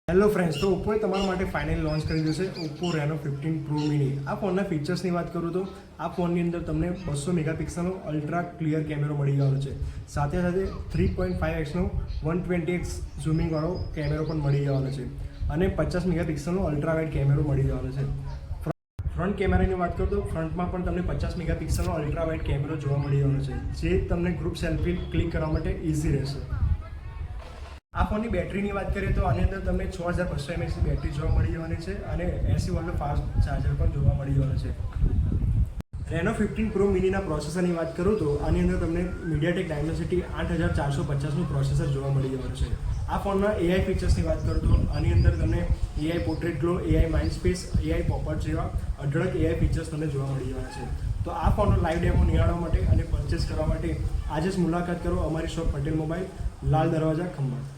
Hello friends, તો ઓપ્પોએ તમારા માટે ફાઇનલી લોન્ચ કરી દીધું છે ઓપ્પો રેનો 15 પ્રો મિની. આ ફોનના ફીચર્સની વાત કરું તો આ ફોનની અંદર તમને 200 મેગાપિક્સલનો અલ્ટ્રા ક્લિયર કેમેરો મળી ગયો છે. સાથે સાથે 3.5x નો 120x ઝૂમિંગવાળો કેમેરો પણ મળી જવાનો છે અને 50 મેગાપિક્સલનો અલ્ટ્રા વાઇડ કેમેરો મળી જવાનો છે. ફ્રન્ટ કેમેરાની વાત કરું તો ફ્રન્ટમાં પણ તમને 50 મેગાપિક્સલનો અલ્ટ્રા વાઇડ કેમેરો જોવા મળી જવાનો છે, જે તમને ગ્રુપ સેલ્ફી ક્લિક કરવા માટે ઇઝી રહેશે. આ ફોનની બેટરીની વાત કરીએ તો આની અંદર તમને 6200 mAhની બેટરી જોવા મળી જવાની છે અને 80 વોટનો ફાસ્ટ ચાર્જર પણ જોવા મળી જવાનો છે. રેનો 15 પ્રો મિનીના પ્રોસેસરની વાત કરું તો આની અંદર તમને મીડિયાટેક ડાયમેન્સિટી 8450નું પ્રોસેસર જોવા મળી જવાનું છે. આ ફોનના એઆઈ ફીચર્સની વાત કરું તો આની અંદર તમને AI portrait glow, AI mind space, AI popup જેવા અઢળક એઆઈ ફીચર્સ તમને જોવા મળી જવાના છે. તો આ ફોનનો લાઈવ ડેમો નિહાળવા માટે અને પરચેસ કરવા માટે આજે જ મુલાકાત કરો અમારી શોપ પટેલ મોબાઈલ, લાલ દરવાજા, ખંભાત.